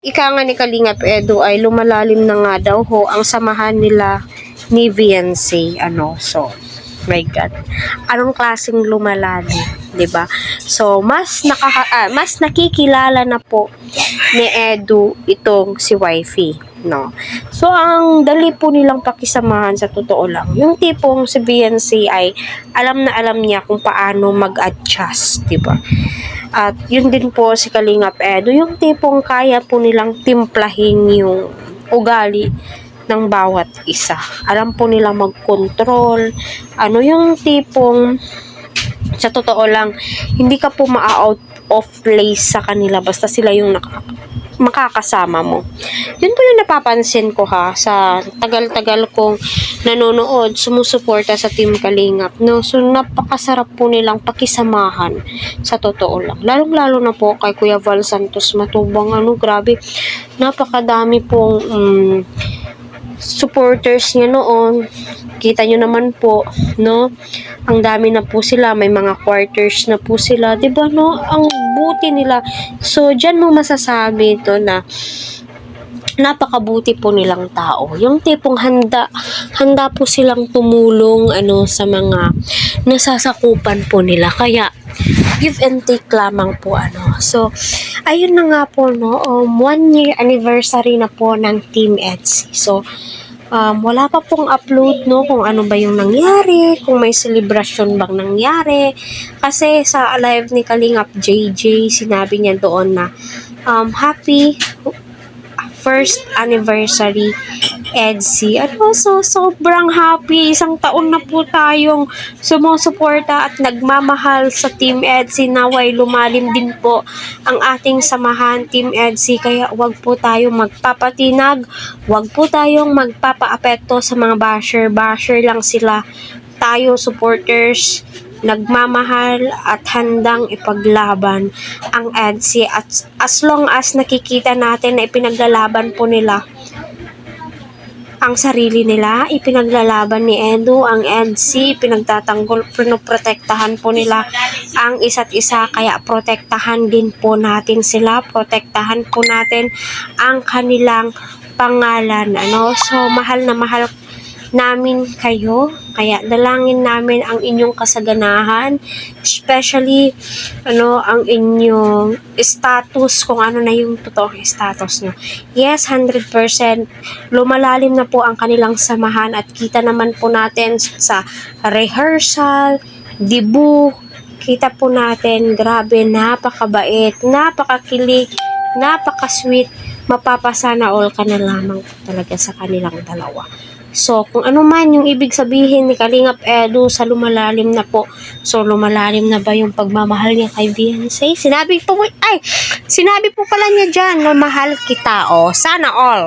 Ika nga ni Kalingap Edu ay lumalalim na nga daw ho ang samahan nila ni Viancy. So, my God. Anong klaseng lumalalim, 'di ba? So, mas nakikilala na po ni Edu itong si wifey, no. So, ang dali po nilang pakisamahan sa totoo lang. Yung tipong si Viancy ay alam na alam niya kung paano mag-adjust, 'di ba? At yun din po si Kalingap Edu, yung tipong kaya po nilang timplahin yung ugali ng bawat isa. Alam po nilang mag-control. Yung tipong sa totoo lang, hindi ka po ma-out of place sa kanila basta sila yung makakasama mo. Yun po yung napapansin ko sa tagal-tagal kong nanonood, sumusuporta sa Team Kalingap, no? So, napakasarap po nilang pakisamahan sa totoo lang. Lalong-lalo na po kay Kuya Val Santos Matubang, grabe, napakadami pong supporters niya noon. Kita nyo naman po, no? Ang dami na po sila, may mga quarters na po sila, 'di ba, no? Ang buti nila. So, diyan mo masasabi ito na napakabuti po nilang tao. Yung tipong handa po silang tumulong sa mga nasasakupan po nila. Kaya give and take lamang po So, ayun na nga po, no? 1 year anniversary na po ng Team EDSI. So, wala pa pong upload, no, kung ano ba yung nangyari, kung may celebration bang nangyari. Kasi sa live ni Kalingap JJ, sinabi niya doon na happy first anniversary EDSI. So sobrang happy. 1 taon na po tayong sumusuporta at nagmamahal sa Team EDSI. Naway lumalim din po ang ating samahan, Team EDSI. Kaya wag po tayong magpapatinag, wag po tayong magpapaapekto sa mga basher. Basher lang sila. Tayo supporters, nagmamahal at handang ipaglaban ang EDSI, at as long as nakikita natin na ipinaglalaban po nila ang sarili nila, ipinaglalaban ni Edu ang EDSI, pinagtatanggol, pinoprotektahan po nila ang isa't isa. Kaya protektahan din po natin sila, protektahan po natin ang kanilang pangalan. So, mahal na mahal namin kayo, kaya dalangin namin ang inyong kasaganahan, especially ang inyong status, kung ano na yung totoong status nyo. Yes, 100% lumalalim na po ang kanilang samahan, at kita naman po natin sa rehearsal, debut, kita po natin, grabe, napakabait, napakakilig, napaka-sweet. Mapapasana all ka na lamang talaga sa kanilang dalawa. So, kung ano man yung ibig sabihin ni Kalingap Edu sa lumalalim na po. So, lumalalim na ba yung pagmamahal niya kay Viancy? Sinabi po pala niya dyan na mahal kita, sana all.